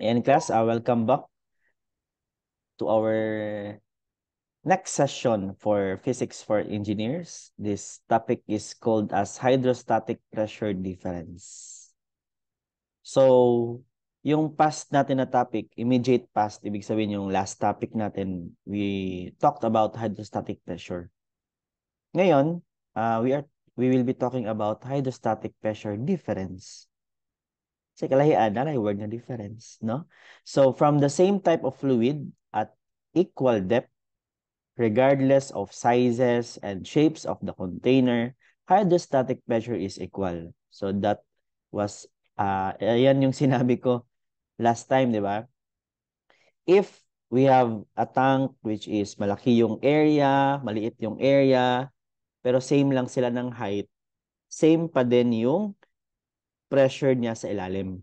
And class, welcome back to our next session for Physics for Engineers. This topic is called as hydrostatic pressure difference. So, yung past natin na topic, immediate past, ibig sabihin yung last topic natin, we talked about hydrostatic pressure. Ngayon, we will be talking about hydrostatic pressure difference. Kasi kalahian, na word na difference, no? So, from the same type of fluid at equal depth, regardless of sizes and shapes of the container, hydrostatic pressure is equal. So, that was, ayan yung sinabi ko last time, di ba? If we have a tank which is malaki yung area, maliit yung area, pero same lang sila ng height, same pa din yung pressure niya sa ilalim.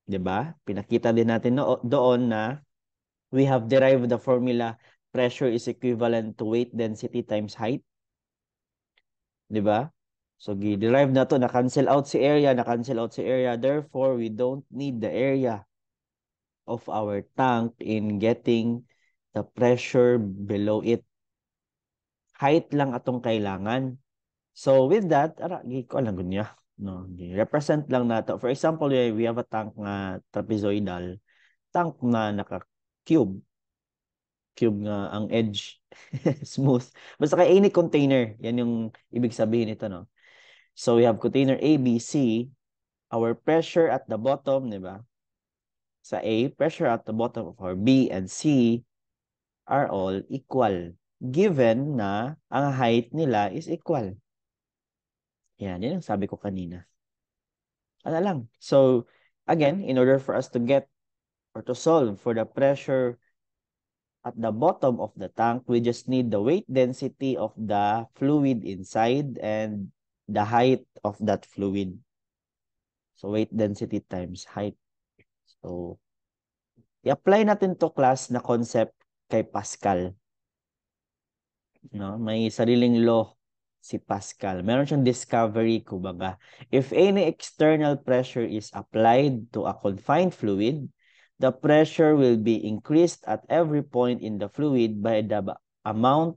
'Di ba? Pinakita din natin doon na we have derived the formula pressure is equivalent to weight density times height. 'Di ba? So, derive na to, na-cancel out si area, na-cancel out si area. Therefore, we don't need the area of our tank in getting the pressure below it. Height lang atong kailangan. So, with that, ko lang gunya. No, represent lang nato. For example, we have a tank na trapezoidal, tank na naka-cube. Cube nga ang edge. Smooth. Basta kay any container, yan yung ibig sabihin nito, no? So, we have container A, B, C. Our pressure at the bottom, di ba? Sa A, pressure at the bottom of our B and C are all equal. Given na ang height nila is equal. Yan yung sabi ko kanina. Ano lang. So, again, in order for us to get or to solve for the pressure at the bottom of the tank, we just need the weight density of the fluid inside and the height of that fluid. So, weight density times height. So, i-apply natin to class na concept kay Pascal. No? May sariling law si Pascal. Meron siyang discovery, kumbaga. If any external pressure is applied to a confined fluid, the pressure will be increased at every point in the fluid by the amount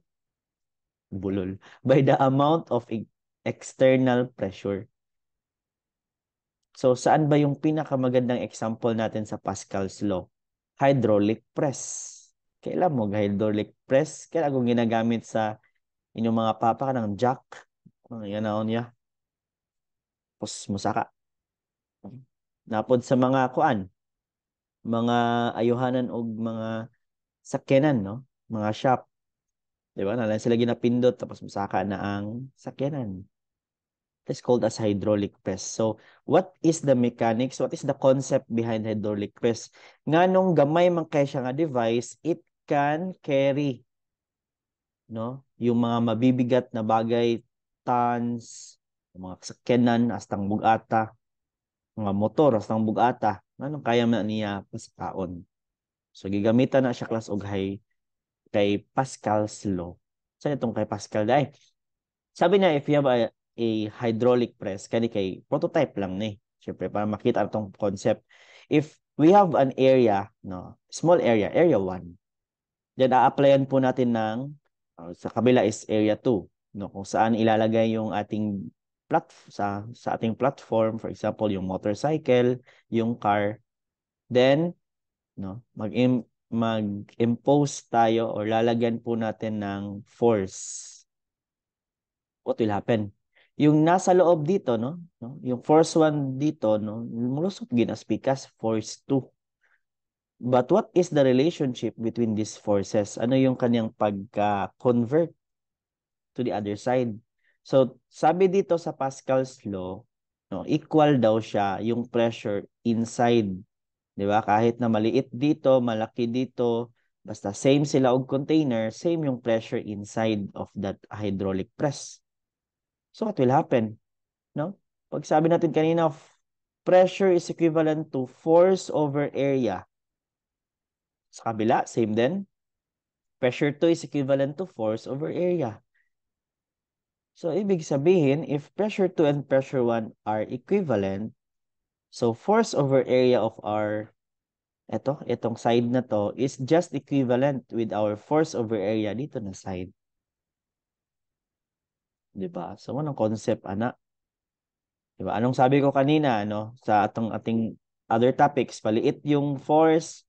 of external pressure. So, saan ba yung pinakamagandang example natin sa Pascal's law? Hydraulic press. Kailan mo hydraulic press? Kailan kung ginagamit sa inyong mga papa ka ng jack? Yan na niya. Tapos musaka. Napod sa mga kuan, mga ayuhanan o mga sakyanan, no? Mga shop. Di ba? Nalang sila ginapindot tapos musaka na ang sakyanan. It's called as hydraulic press. So, what is the mechanics? What is the concept behind hydraulic press? Nga nung gamay man kay siya nga device, it can carry, no? Yung mga mabibigat na bagay, tons, mga sakyanan, astang bugata, mga motor, astang bugata, anong kaya man niya paspaon. So, gigamitan na siya class og kay Pascal's law. Saan itong kay Pascal? Dahil, sabi niya, if you have a hydraulic press, kay prototype lang ni. Siyempre, para makita itong concept. If we have an area, no, small area, area 1, then a-applyan po natin ng, sa kabila is area 2, no, kung saan ilalagay yung ating sa ating platform, for example, yung motorcycle, yung car, then, no, mag-impose tayo or lalagyan po natin ng force. What will happen? Yung nasa loob dito, no? Yung force 1 dito, no? Mulusot ginaspikas, force 2. But what is the relationship between these forces? Ano yung kanyang pagka-convert to the other side? So, sabi dito sa Pascal's law, no, equal daw siya yung pressure inside. 'Di ba? Kahit na maliit dito, malaki dito, basta same sila og container, same yung pressure inside of that hydraulic press. So what will happen? No? Pag sabi natin kanina, pressure is equivalent to force over area. Sa kabila, same din. Pressure 2 is equivalent to force over area. So, ibig sabihin, if pressure 2 and pressure 1 are equivalent, so force over area of our itong side na to is just equivalent with our force over area dito na side. Diba? So, anong concept, ana? Diba? Anong sabi ko kanina, ano, sa ating other topics, maliit yung force,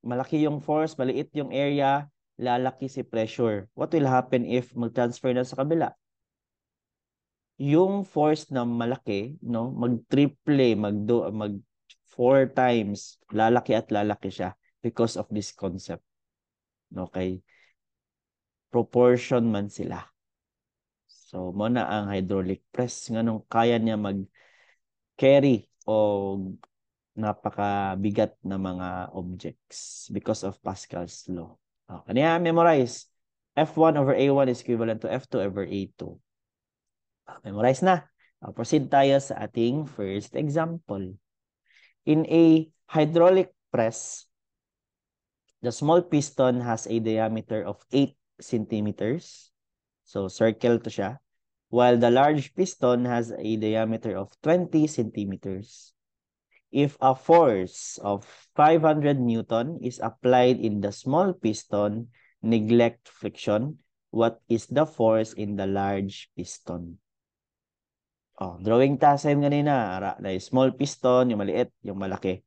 malaki yung force, maliit yung area, lalaki si pressure. What will happen if mag-transfer na sa kabila? Yung force na malaki, no, mag-triple, mag 4 times, lalaki at lalaki siya because of this concept. Okay? Proportion man sila. So, mo na ang hydraulic press nganong kaya niya mag-carry o napakabigat na mga objects because of Pascal's law. Kanya memorize. F1 over A1 is equivalent to F2 over A2. Memorize na. Proceed tayo sa ating first example. In a hydraulic press, the small piston has a diameter of 8 centimeters. So, circle to siya. While the large piston has a diameter of 20 centimeters. If a force of 500 Newton is applied in the small piston, neglect friction, what is the force in the large piston? Drawing tasim kanina, na small piston, yung maliit, yung malaki.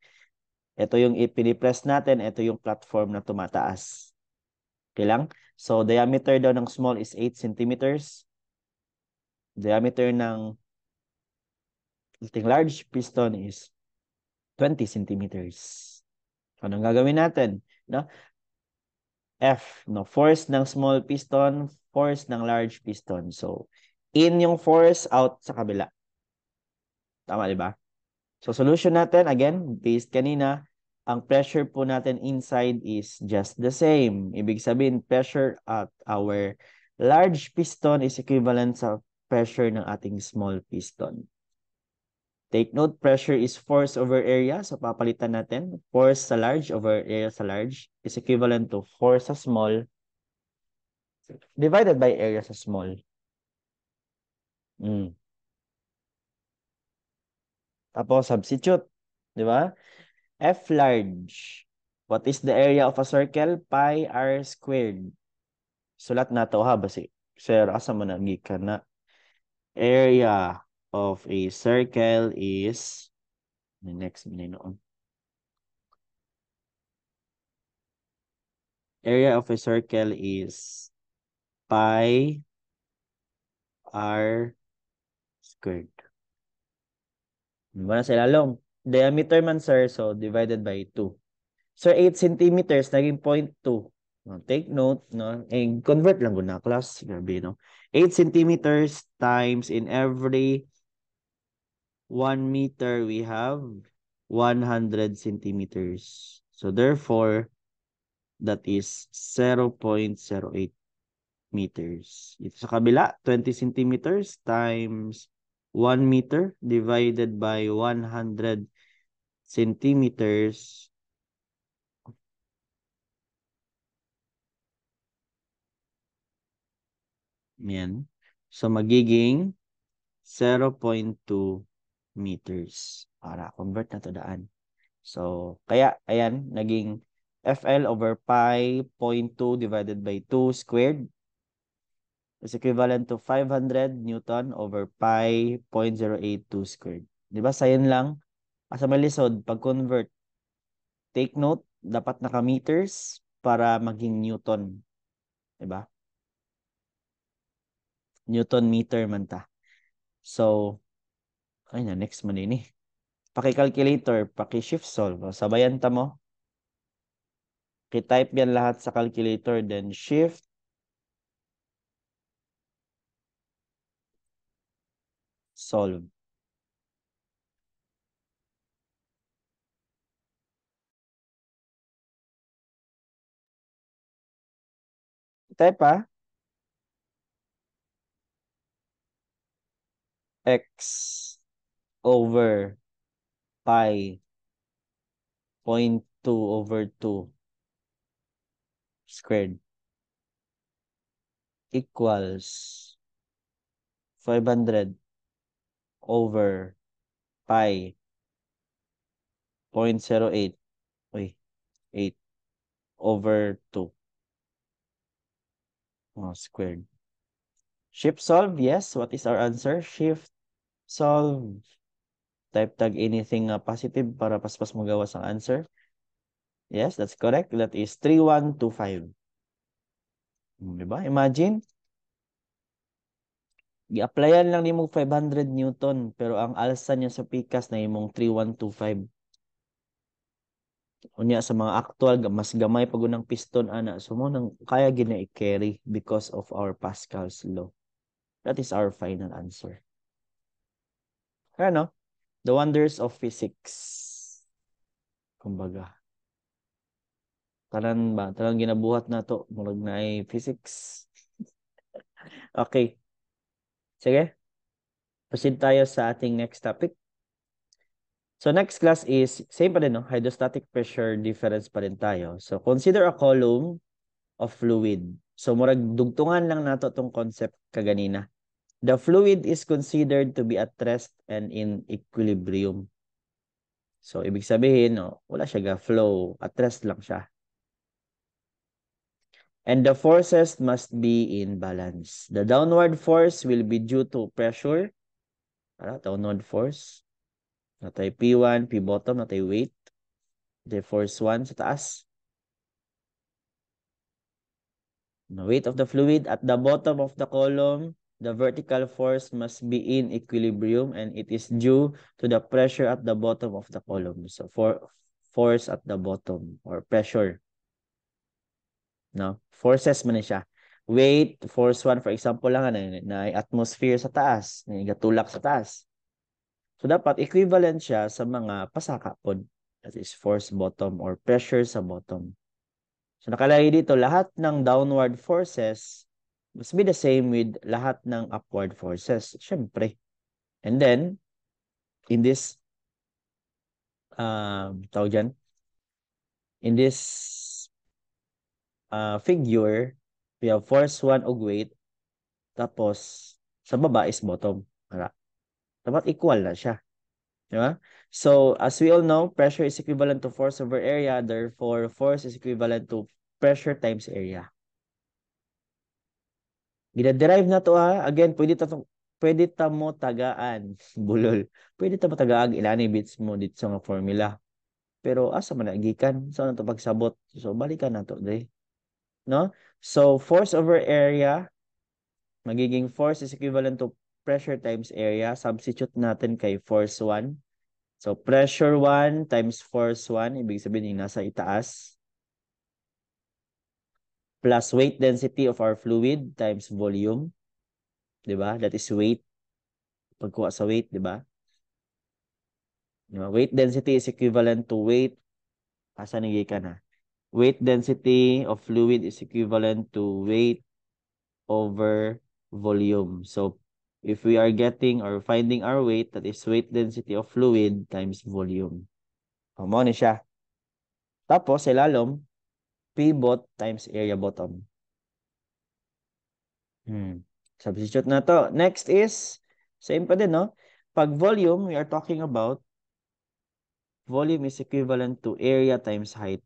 Ito yung ipinipress natin, ito yung platform na tumataas. Okay lang? So, diameter daw ng small is 8 centimeters. Diameter ng ating large piston is 20 centimeters. Anong gagawin natin? No? F, no? Force ng small piston, force ng large piston. So, in yung force, out sa kabila. Tama, di ba? So, solution natin, again, based kanina, ang pressure po natin inside is just the same. Ibig sabihin, pressure at our large piston is equivalent sa pressure ng ating small piston. Take note, pressure is force over area. So, papalitan natin. Force sa large over area sa large is equivalent to force sa small divided by area sa small. Tapos, substitute. Di ba? F large. What is the area of a circle? Pi r squared. Sulat na to ha. Basi, sir, asa mo na gikan na. Area of a circle is the next minute. Area of a circle is pi r squared. Diba na sa ilalong? Diameter man, sir, so divided by 2. So, 8 centimeters, naging 0.2. No, take note, no? Convert lang na, class. Grabe, no? 8 centimeters times in every 1 meter, we have 100 centimeters. So, therefore, that is 0.08 meters. Ito sa kabila, 20 centimeters times 1 meter divided by 100 centimeters. Yan. So, magiging 0.2 meters. Para convert na to daan. So, kaya, ayan, naging FL over pi 0.2 divided by 2 squared is equivalent to 500 Newton over pi 0.082 squared. Di ba? Sayan lang. Asa may lisod, pag-convert, take note, dapat naka-meters para maging Newton. Di ba? Newton meter man ta. So, ay na, next man ini. Paki-calculator, paki-shift solve. Sabayan ta mo. I-type yan lahat sa calculator, then shift, solve. Type pa, x over pi 0.2 over 2 squared equals 500 over pi 0.08 Uy, 8 over 2. Squared. Shift solve, yes. What is our answer? Shift solve. Type tag anything positive para paspas magawa ang answer. Yes, that's correct. That is 3125. Diba? Imagine, i-applyan lang ni mo 500 Newton, pero ang alsa niya sa pikas na imong 3125. Unya sa mga actual, mas gamay pag unang piston, ana. So, mo nang kaya gina i-carry because of our Pascal's law. That is our final answer. Ano? The wonders of physics. Kumbaga. Tanan ba? Tanan ginabuhat na to. Murag na ay physics. Okay. Sige. Proceed tayo sa ating next topic. So next class is, same pa din, no? Hydrostatic pressure difference pa rin tayo. So consider a column of fluid. So murag dugtungan lang nato tong concept kaganina. The fluid is considered to be at rest and in equilibrium. So ibig sabihin, no, wala siya ga-flow. At rest lang siya. And the forces must be in balance. The downward force will be due to pressure. Downward force. Natay P1, P bottom, natay weight. The force 1 sa taas. The weight of the fluid at the bottom of the column, the vertical force must be in equilibrium and it is due to the pressure at the bottom of the column. So force at the bottom or pressure. No? Forces man siya. Weight, force 1 for example lang na atmosphere sa taas, na gatulak sa taas. So dapat equivalent siya sa mga pasaka pod. That is force bottom or pressure sa bottom. So nakalagay dito, lahat ng downward forces must be the same with lahat ng upward forces. Siyempre. And then, in this, tawag dyan, in this figure, we have force 1 og weight, tapos sa baba is bottom. Dapat equal na siya. Diba? So, as we all know, pressure is equivalent to force over area. Therefore, force is equivalent to pressure times area. Gina-derive na to ha. Again, pwede ta mo tagaan. Bulol. Pwede ta mo tagaan ilani bits mo dito sa mga formula. Pero asa man nagikan? Saan na to pagsabot? So, balikan na to. Day. No? So, force over area, magiging force is equivalent to pressure times area. Substitute natin kay force 1. So, pressure 1 times force 1, ibig sabihin yung nasa itaas, plus weight density of our fluid times volume. Diba? That is weight. Pagkuha sa weight, diba? Weight density is equivalent to weight. Asa nagay ka na? Weight density of fluid is equivalent to weight over volume. So, if we are getting or finding our weight, that is weight density of fluid times volume. Mo ni siya. Tapos, ilalom, pivot times area bottom. Substitute na to. Next is, same pa din, no? Pag volume, we are talking about volume is equivalent to area times height.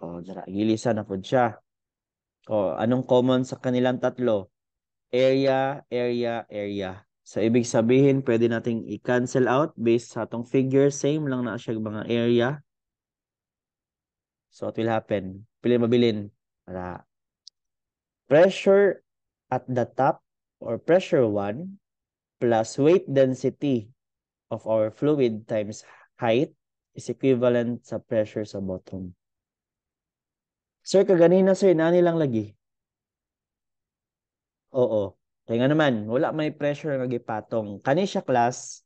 O, gilisan na po siya. O, anong common sa kanilang tatlo? Area, area, area. So, ibig sabihin, pwede nating i-cancel out based sa atong figure. Same lang na siya mga area. So, what will happen? Pili mabilin. Para pressure at the top or pressure 1 plus weight density of our fluid times height is equivalent sa pressure sa bottom. Sir, kaganina sir, nani lang lagi? Oo. Kaya nga naman, wala may pressure nga gipatong. Kani siya class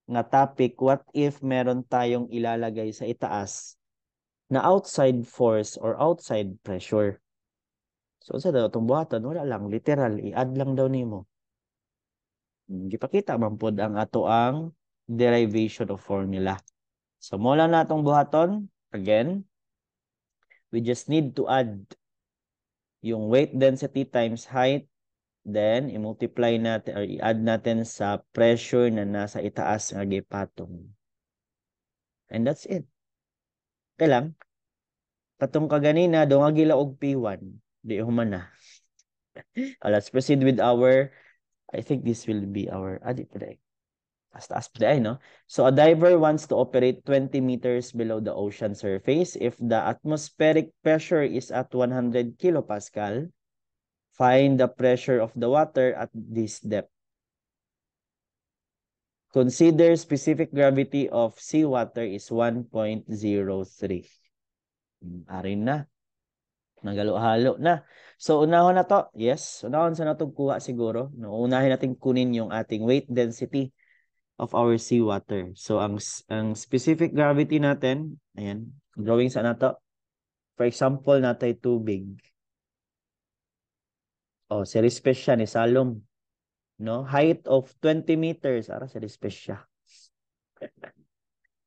nga topic, what if meron tayong ilalagay sa itaas na outside force or outside pressure? So, sa daw itong buhatan, wala lang, literal, i-add lang daw nimo. Gipakita man pod ang ato ang derivation of formula. So, mula na itong buhaton, again, we just need to add yung weight density times height, then i-multiply natin or i-add natin sa pressure na nasa itaas ng gipatong. And that's it. Kaya lang, katong kaganina, do nga gila og P1. Di human na. Let's proceed with our, I think this will be our, di pa dahil. Taas pa dahil, no? So, a diver wants to operate 20 meters below the ocean surface. If the atmospheric pressure is at 100 kilopascal, find the pressure of the water at this depth. Consider specific gravity of seawater is 1.03. Arin na. Nagalo-halo na. So, unahon na to. Yes, unahon sa natong kuha siguro. No, unahin natin kunin yung ating weight density of our seawater. So, ang specific gravity natin, ayan, drawing sa nato. For example, natay tubig. Oh, serispesh siya ni Salom. No? Height of 20 meters. Ara, serispesh siya.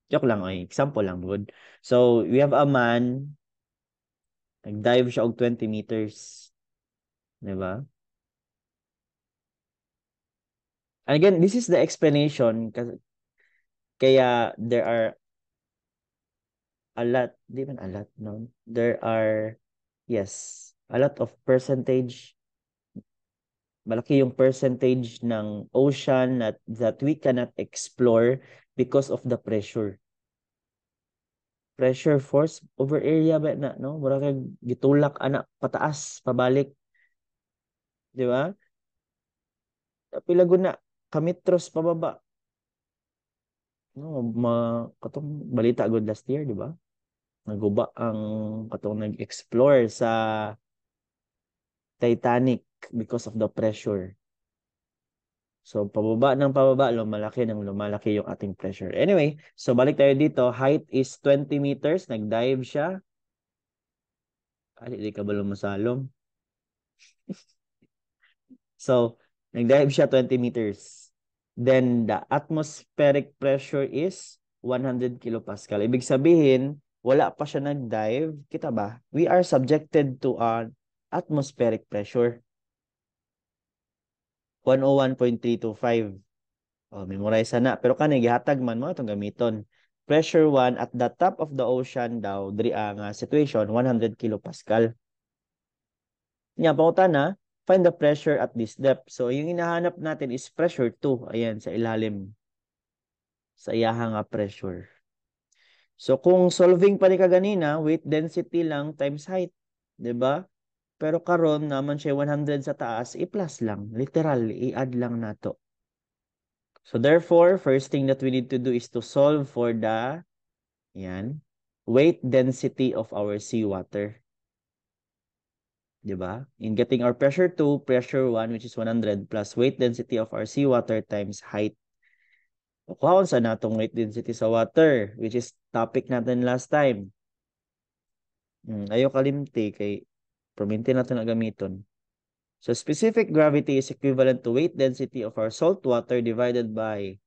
Joke lang, oy. Example lang, good. So, we have a man, nag-dive siya og 20 meters. Diba? And again, this is the explanation kaya there are a lot, di man a lot, no? There are, yes, a lot of percentage, malaki yung percentage ng ocean that we cannot explore because of the pressure. Pressure force over area ba na, no? Mura kay gitulak ana pataas, pabalik. Di ba? Pila gud na kametros pababa. No, katong balita gud last year, di ba? Naguba ang katong nag-explore sa Titanic because of the pressure. So, pababa ng pababa, lumalaki ng lumalaki yung ating pressure. Anyway, so balik tayo dito. Height is 20 meters. Nag-dive siya. Di ka ba lumasalom? So, nag-dive siya 20 meters. Then, the atmospheric pressure is 100 kilopascal. Ibig sabihin, wala pa siya nag-dive. Kita ba? We are subjected to an atmospheric pressure. 101.325. Oh, memorize na. Pero kanay gihatag man mo itong gamiton. Pressure 1 at the top of the ocean daw, diri ang situation, 100 kilopascal. Nya, pangutana, find the pressure at this depth. So, yung hinahanap natin is pressure 2. Ayan, sa ilalim. Sa iyaha nga pressure. So, kung solving pa ni kaganina, weight density lang times height. 'Di ba? Pero karon naman siya 100 sa taas, i-plus lang. Literal, i-add lang nato. So therefore, first thing that we need to do is to solve for the weight density of our seawater. Diba? In getting our pressure 2, pressure 1, which is 100, plus weight density of our seawater times height. Kuhaon sa natong weight density sa water, which is topic natin last time. Ayaw kalimti kay prominti natin na gamiton. So specific gravity is equivalent to weight density of our salt water divided by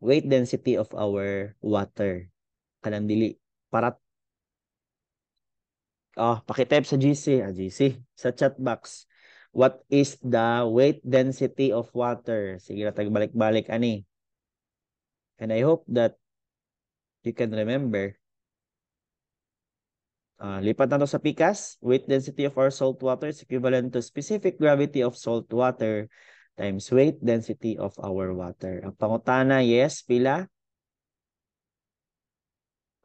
weight density of our water. Kanang dili. Para pakitype sa GC, GC, sa chat box. What is the weight density of water? Sige na tagbalik-balik ani. And I hope that you can remember. Lipat na to sa PCAS. Weight density of our salt water is equivalent to specific gravity of salt water times weight density of our water. Ang pangutana, yes, pila?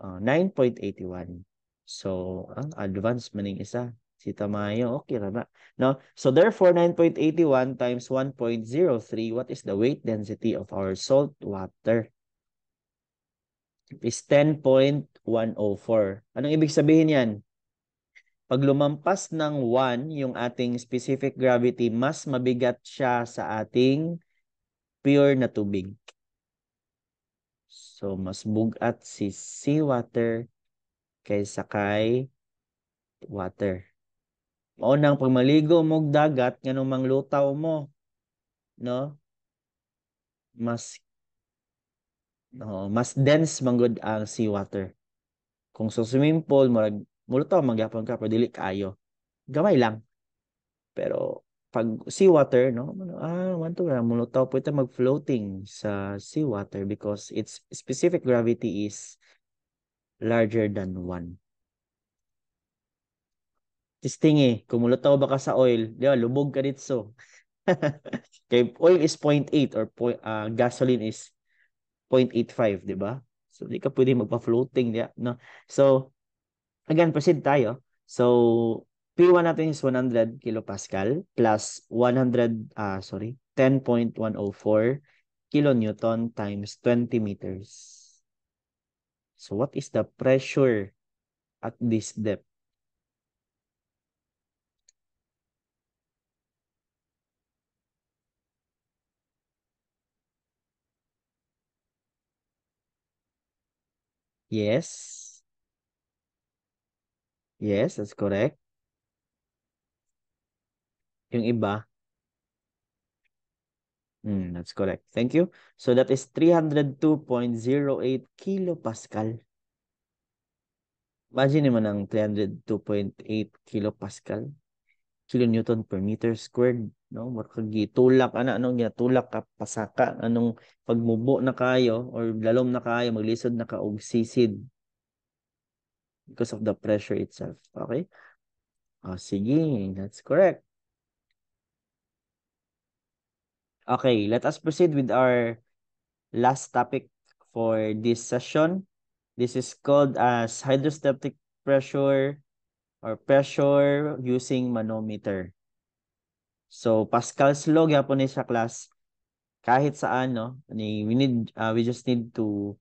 9.81. So, ang advance maning isa. Si Tamayo, okay na. No? So, therefore, 9.81 times 1.03, what is the weight density of our salt water? Is 10.104. Anong ibig sabihin yan? Pag lumampas ng 1, yung ating specific gravity, mas mabigat siya sa ating pure na tubig. So, mas bugat si seawater kaysa kay water. Maunang pag maligo mo dagat, nganong manglutaw mo, no? Mas dense manggod ang seawater. Kung sa swimming pool, mulutaw magyapon ka, pero dili kaayo. Gamay lang. Pero pag seawater, no? Wanto na mulutaw po ito mag-floating sa seawater because its specific gravity is larger than 1. Testing kumulutaw ba ka sa oil? Di ba, lubog ka dito. Kay oil is 0.8 or gasoline is 0.85, di ba? So, di ka pwede magpa-floating. No? So, again, proceed tayo. So, P1 natin is 100 kilopascal plus 10.104 kilonewton times 20 meters. So, what is the pressure at this depth? Yes. Yes, that's correct. Yung iba, that's correct. Thank you. So that is 302.08 kilopascal. Imagine naman ang 302.8 kilopascal. Kilonewton per meter squared. No? Gitulak, anong ginatulak ka, pasaka, anong pagmubo na kayo, or lalom na kayo, maglisod na ka, og sisid. Because of the pressure itself. Okay? Sige, that's correct. Okay, let us proceed with our last topic for this session. This is called as hydrostatic pressure or pressure using manometer. So Pascal's law gyapon ni sa class kahit saan no we just need to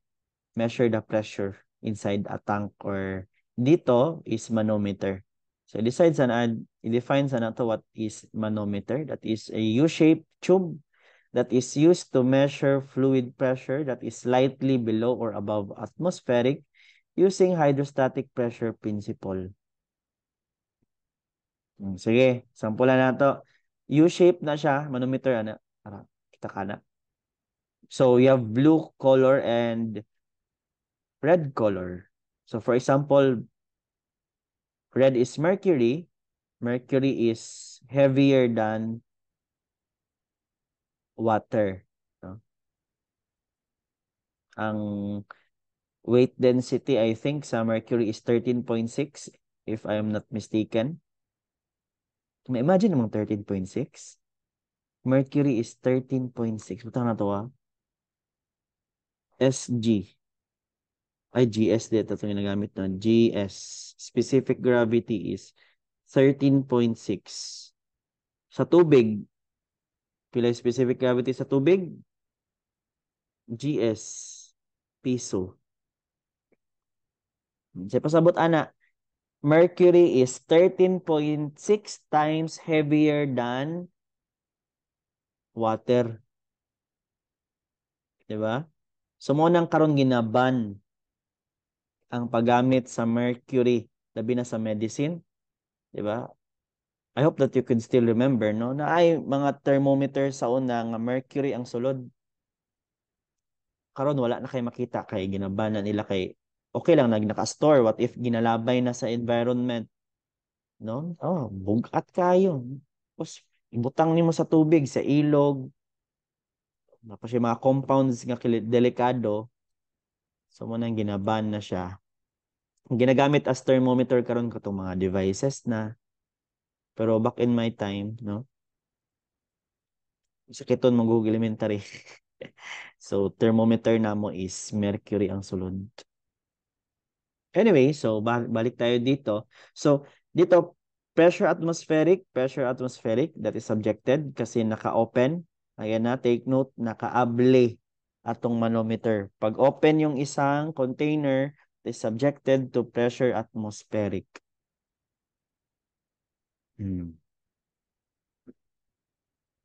measure the pressure inside a tank or dito is manometer. So i-define sa nato what is manometer. That is a U-shaped tube that is used to measure fluid pressure that is slightly below or above atmospheric using hydrostatic pressure principle. Sige, sampulan na to. U-shape na siya, manometer para kita ka na. So you have blue color and red color. So for example, red is mercury. Mercury is heavier than water. No? Ang weight density, I think, sa mercury is 13.6 if I am not mistaken. Imagine namang 13.6. Mercury is 13.6. Butang na to SG. Ay, GS dito itong ginagamit na. GS. Specific gravity is 13.6. Sa tubig, pila specific gravity sa tubig? GS. Piso. Sa pasabot, ana, Mercury is 13.6 times heavier than water. Diba? So, mo nang karon ginaban ang paggamit sa mercury, labi na sa medicine. Diba? I hope that you could still remember, no? Na ay mga thermometer sa una nga mercury ang sulod. Karon wala na kay makita kay ginabanan nila kay okay lang naka-store. What if ginalabay na sa environment? No? Bugat kayo. Tapos ibutang nimo sa tubig, sa ilog. Tapos yung mga compounds nga delikado. So mo nang ginaban na siya. Ginagamit as thermometer karon katong mga devices na. Pero back in my time, no? Sakiton mo Google Elementary. So, thermometer na mo is mercury ang sulod. Anyway, so balik tayo dito. So, dito, pressure atmospheric that is subjected kasi naka-open. Ayan na, take note, naka-able atong manometer. Pag open yung isang container, is subjected to pressure atmospheric.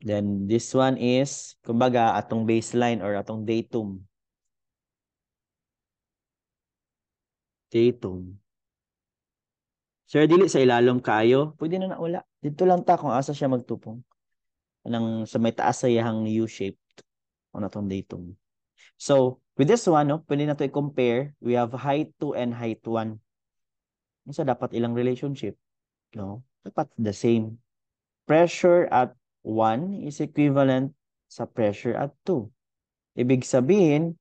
Then, this one is, kumbaga, atong baseline or atong datum. Datum. Sir, dili sa ilalom kayo, pwede na naula. Dito lang ta kung asa siya magtupong. Anang sa may taas sa iyang U-shaped. O natong datum. So, with this one, no, pwede na to i-compare. We have height 2 and height 1. Isa dapat ilang relationship. No? Dapat the same. Pressure at 1 is equivalent sa pressure at 2. Ibig sabihin,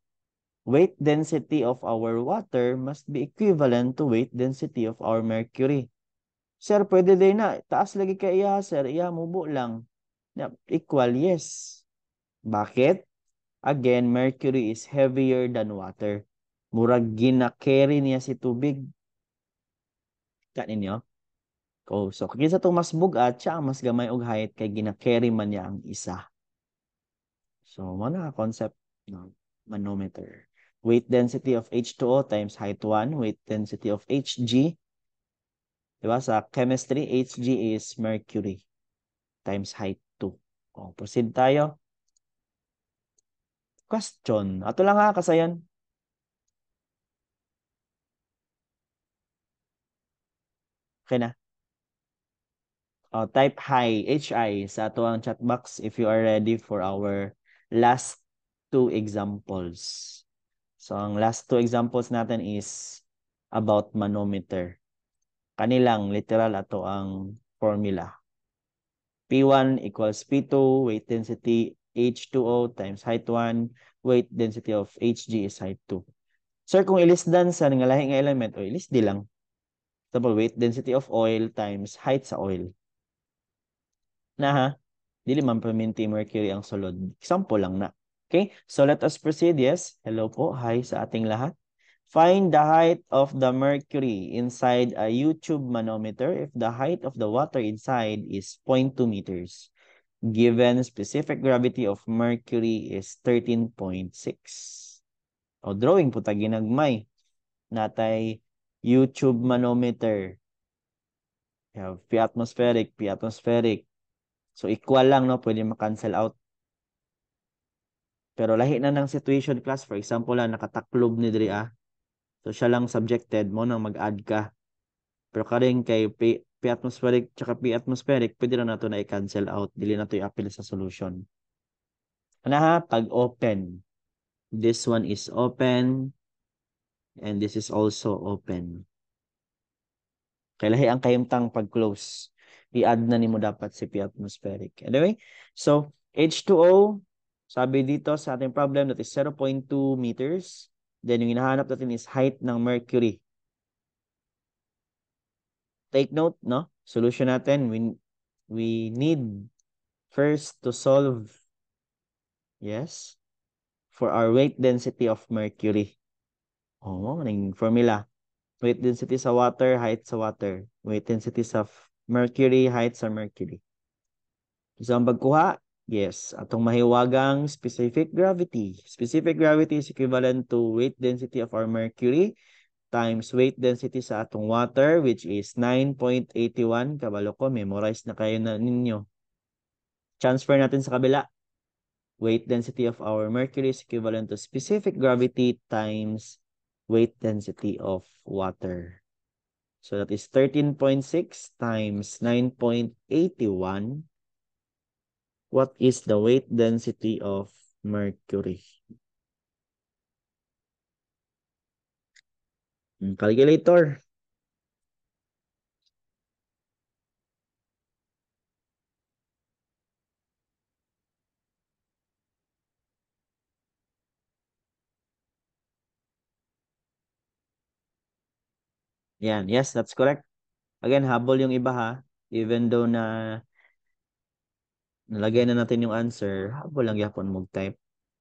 weight density of our water must be equivalent to weight density of our mercury. Sir, pwede din na. Taas lagi ka iya, sir. Iya, mubo lang. Equal, yes. Bakit? Again, mercury is heavier than water. Murag gina-carry niya si tubig. Ka ninyo? Oh, so kinsa tong mas bugat, siya ang mas gamay og height kay gina-carry man niya ang isa. So, mo na concept no manometer. Weight density of H2O times height 1, weight density of Hg. Diba? Sa chemistry, Hg is mercury times height 2. O, proceed tayo. Question. Ato lang ha, kasayan. Okay na. Type hi, HI sa ato ang chat box if you are ready for our last two examples. So, ang last two examples natin is about manometer. Kanilang literal ato ang formula. P1 equals P2, weight density H2O times height 1, weight density of Hg is height 2. Sir, kung ilisdan sa nga lahi nga element, o ilis di lang. Example, weight density of oil times height sa oil. Na ha? Dili man perminti mercury ang sulod. Example lang na. Okay? So let us proceed. Yes. Hello po. Hi sa ating lahat. Find the height of the mercury inside a YouTube manometer if the height of the water inside is 0.2 meters. Given specific gravity of mercury is 13.6. O drawing po ta ginagmay. Natay YouTube manometer. We have P atmospheric, P atmospheric. So equal lang, no? Pwede ma-cancel out. Pero lahi na ng situation class. For example, nakataklob ni Dri So siya lang subjected mo nang mag-add ka. Pero karing kay P atmospheric tsaka P atmospheric, pwede na nato na i-cancel out. Dili na to i-appeal sa solution. Ano ha? Pag open. This one is open. And this is also open. Kaya lahi ang kayimtang pag-close. I-add na nimo dapat si P atmospheric. Anyway, so H2O, sabi dito sa ating problem that is 0.2 meters. Then yung hinahanap natin is height ng mercury. Take note, no? Solution natin, we need first to solve, yes, for our weight density of mercury. Oh, maning formula. Weight density sa water, height sa water. Weight density sa mercury, height sa mercury. So, ang pagkuha, yes, atong mahiwagang specific gravity. Specific gravity is equivalent to weight density of our mercury times weight density sa atong water, which is 9.81. Kabalo ko, memorize na kayo na ninyo. Transfer natin sa kabila. Weight density of our mercury is equivalent to specific gravity times weight density of water. So that is 13.6 times 9.81. What is the weight density of mercury? Calculator. Yan. Yes, that's correct. Again, habol yung iba ha. Even though na nalagay na natin yung answer, habol lang yapon mag-type.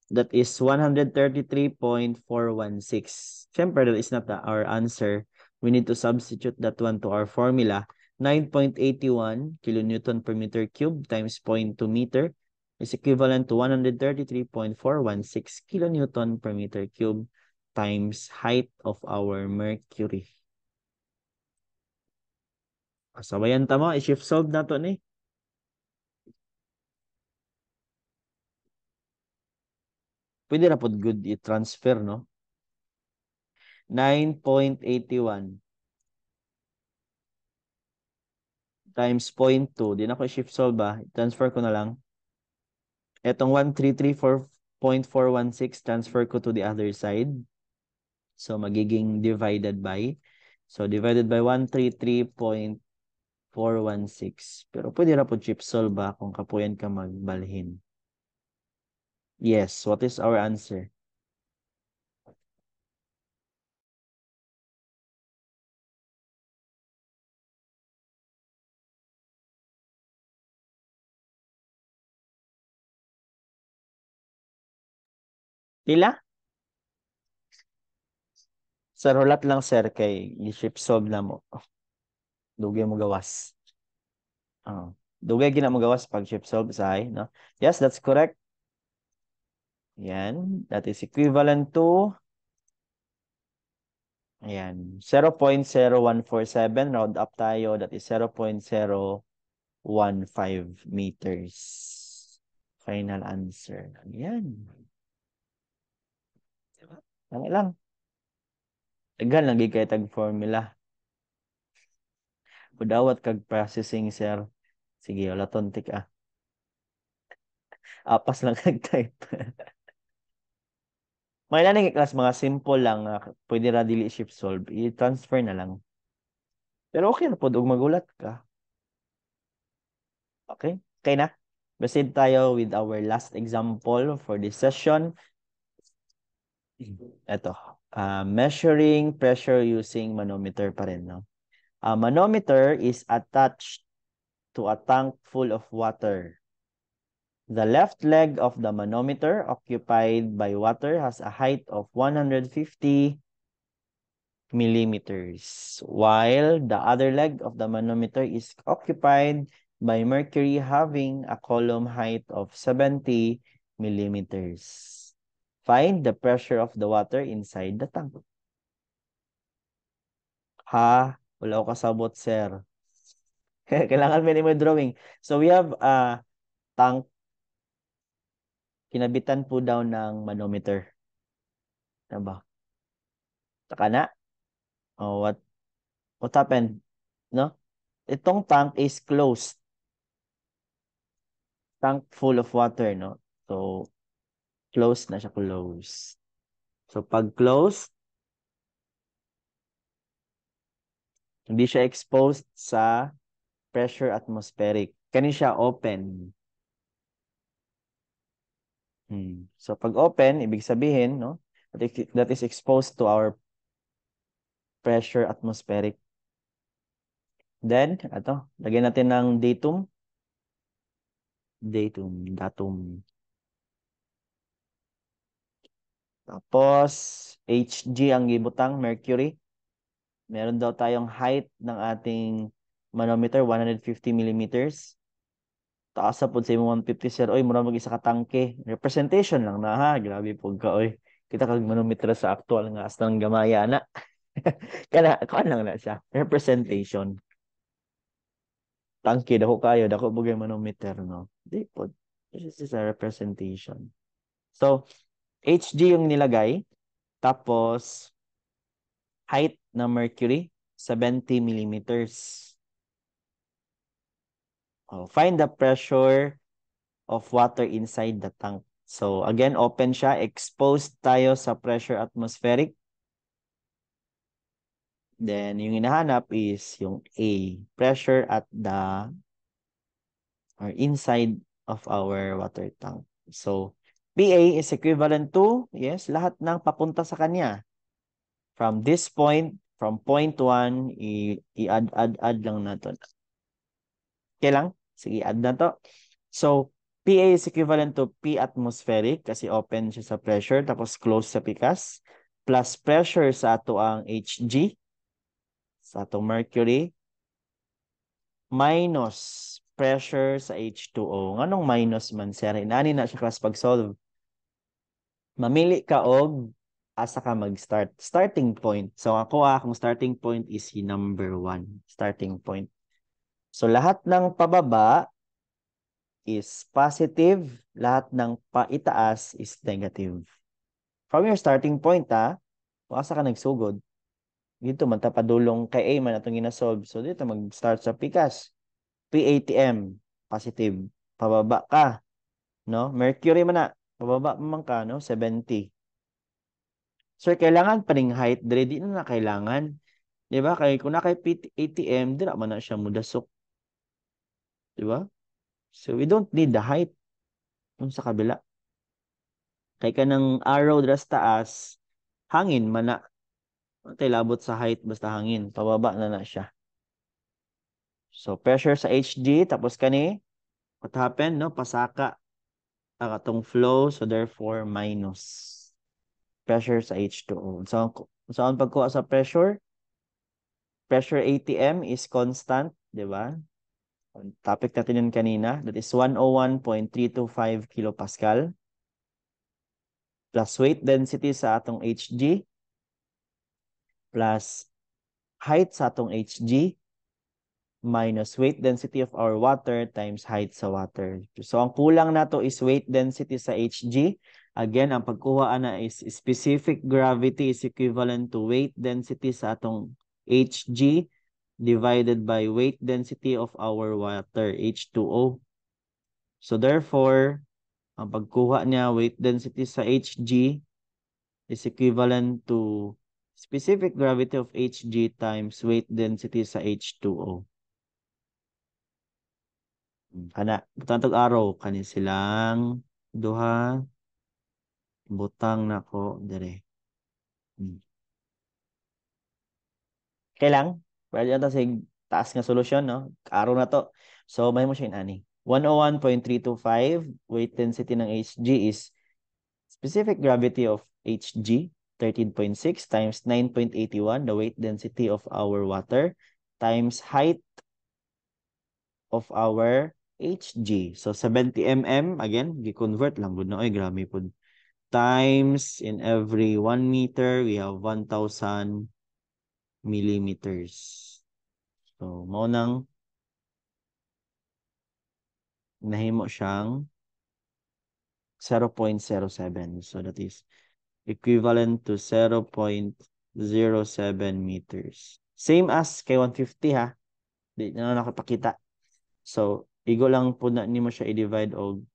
That is 133.416. Siyempre, that is not our answer. We need to substitute that one to our formula. 9.81 kilonewton per meter cube times 0.2 meter is equivalent to 133.416 kilonewton per meter cube times height of our mercury. Sabayan tamo, i-shift solve na to ni. Pwede na po good i-transfer, no? 9.81 times 0.2. Di na ko i-shift solve ba? I-transfer ko na lang. Etong 133.416 transfer ko to the other side. So, magiging divided by. So, divided by 133.416. Pero pwede na po chip solve ba kung kapuyan ka magbalhin. Yes, what is our answer? Pila? Sir, hulat lang sir kay i-ship solve na mo. Dugay mo gawas. Dugay gina mo gawas pag ship solve say, no? Yes, that's correct. Yan. That is equivalent to ayan, 0.0147. Round up tayo. That is 0.015 meters. Final answer. Ayan. Diba? Ano lang. Tagal lagi kay tag formula. Udawat kag processing, sir. Sige, wala tontik ah. Apas lang kag type. May naning class mga simple lang na pwede ra dili shift solve. I-transfer na lang. Pero okay na po og magulat ka. Okay? Okay na. Proceed tayo with our last example for this session. Ito. Measuring pressure using manometer pa rin, no? A manometer is attached to a tank full of water. The left leg of the manometer occupied by water has a height of 150 millimeters, while the other leg of the manometer is occupied by mercury having a column height of 70 millimeters. Find the pressure of the water inside the tank. Ha? Wala ko kasabot, sir. Kailangan mo drawing. So we have a tank. Kinabitan po daw ng manometer. Diba? Taka na? Oh, what happened? No? Itong tank is closed. Tank full of water, no? So, closed na siya, closed. So, pag closed, hindi siya exposed sa pressure atmospheric. Kani siya open. So, pag open, ibig sabihin, no? That is exposed to our pressure atmospheric. Then, lagyan natin ng datum. Datum. Tapos, Hg ang gibutang, mercury. Meron daw tayong height ng ating manometer, 150 millimeters. Taas sa po sa imo 150, sir. Oy, mura mag-isa ka tangke. Representation lang na ha. Grabe po ka, oy. Kita kag manometer sa actual nga astang gamaya na. Kuan lang na siya. Representation. Tangke, dako kayo. Dako bugay manometer, no? Di po. This is a representation. So, Hg yung nilagay. Tapos, height ng mercury, 70 millimeters. Find the pressure of water inside the tank. So, again, open siya. Exposed tayo sa pressure atmospheric. Then, yung hinahanap is yung A. Pressure at the or inside of our water tank. So, PA is equivalent to, yes, lahat ng papunta sa kanya. From this point, from point 1, i-add lang natin. Okay lang? Sige, add na to. So, PA is equivalent to P atmospheric kasi open siya sa pressure tapos close sa pikas plus pressure sa ato ang Hg sa atong mercury minus pressure sa H2O. Nganong minus man, sir? Inani na siya class pag-solve. Mamili ka og asa ka mag-start. Starting point. So, akong starting point is si number 1. Starting point. So, lahat ng pababa is positive, lahat ng paitaas is negative. From your starting point, kung asa ka nagsugod, dito man tapadulong kay A man atong gina-solve. So dito mag-start sa pikas. PATM, positive. Pababa ka, no? Mercury man na, pababa man ka, no? 70. Sir, kailangan pa ring height, dire di na kailangan. 'Di ba? Kay kung na kay ATM, dira man na siya mudasok. 'Di ba? So we don't need the height kung sa kabila. Kay kanang arrow dras taas, hangin man na. Tay labot sa height basta hangin, pababa na siya. So pressure sa Hg tapos kani what happened, no? Pasaka ang atong flow, so therefore minus. pressure sa H2O. So ang pagkuha sa pressure ATM is constant, di ba? Topic natin yun kanina. That is 101.325 kilopascal plus weight density sa atong Hg plus height sa atong Hg minus weight density of our water times height sa water. So, ang kulang nato is weight density sa Hg. Again, ang pagkuha na is specific gravity is equivalent to weight density sa atong Hg divided by weight density of our water, H2O. So, therefore, ang pagkuha niya, weight density sa Hg is equivalent to specific gravity of Hg times weight density sa H2O. Kana, butang tag araw, kani silang duha, butang nako dire. Okay lang. Pwede na sig taas nga solusyon, no? Araw na to. So, may mo siya ani. 101.325 weight density ng Hg is specific gravity of Hg 13.6 times 9.81, the weight density of our water, times height of our Hg. So 70 mm, again, gi-convert lang gud na oy, grabe pud. Times in every 1 meter, we have 1,000 millimeters. So, mao nang nahimo siyang 0.07. So, that is equivalent to 0.07 meters. Same as kay 150 ha. Di na nakapakita. So, igo lang po na nimo siya i-divide og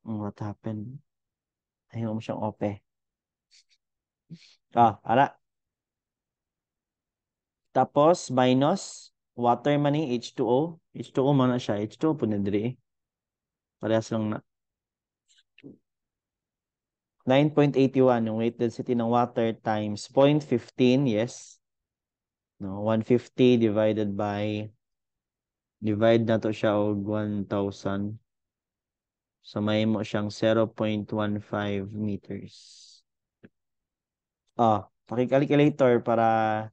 what happened? Ayaw mo siyang ope. Ara. Tapos, minus water man ni H2O. H2O man na siya. H2O po na diri. Parehas lang na. 9.81 yung weight density ng water times 0.15. Yes. No, 150 divided by divide na to siya og 1,000. So may mo siyang 0.15 meters. Paki-calculator para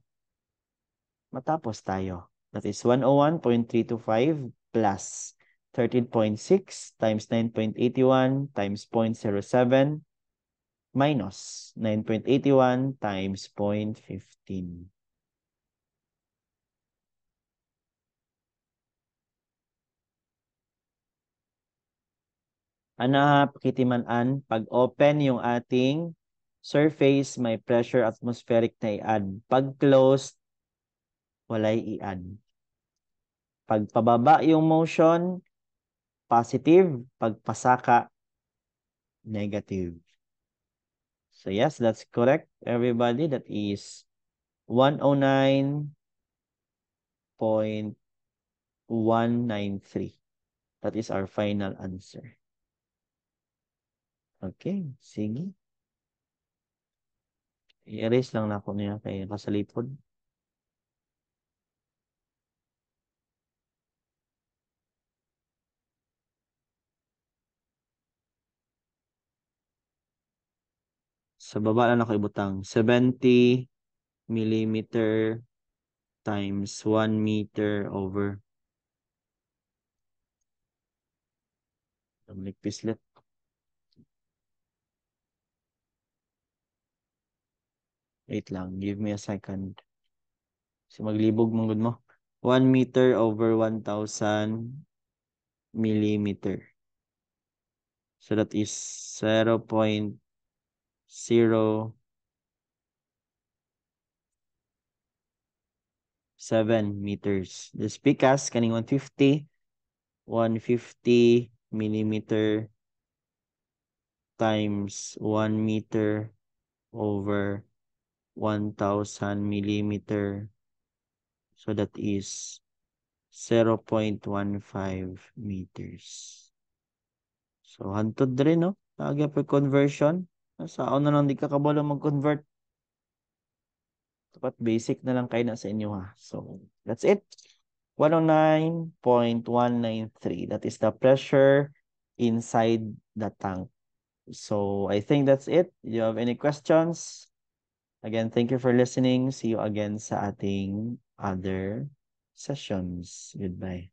matapos tayo. That is 101.325 plus 13.6 times 9.81 times 0.07 minus 9.81 times 0.15. Pakitiman-an, pag open yung ating surface, may pressure atmospheric na i-add. Pag closed, walay i-add. Pag pababa yung motion, positive. Pag pasaka, negative. So yes, that's correct, everybody. That is 109.193. That is our final answer. Okay, sige. I-erase lang na ako niya kay kasalipod. Sa baba lang ako ibutang 70 millimeter times 1 meter over. Dominic Pislet. Wait lang, give me a second. Si maglibog mong mo. 1 meter over 1,000 millimeter. So that is 0.07 meters. This because kaning 150 millimeter times 1 meter over 1,000 millimeter. So that is 0.15 meters. So, hantod rin, no? Nagya per conversion. Sa na lang di ka kabalo mag-convert. Dapat basic na lang kayo na sa inyo, ha? So, that's it. 109.193. That is the pressure inside the tank. So I think that's it. Do you have any questions? Again, thank you for listening. See you again sa ating other sessions. Goodbye.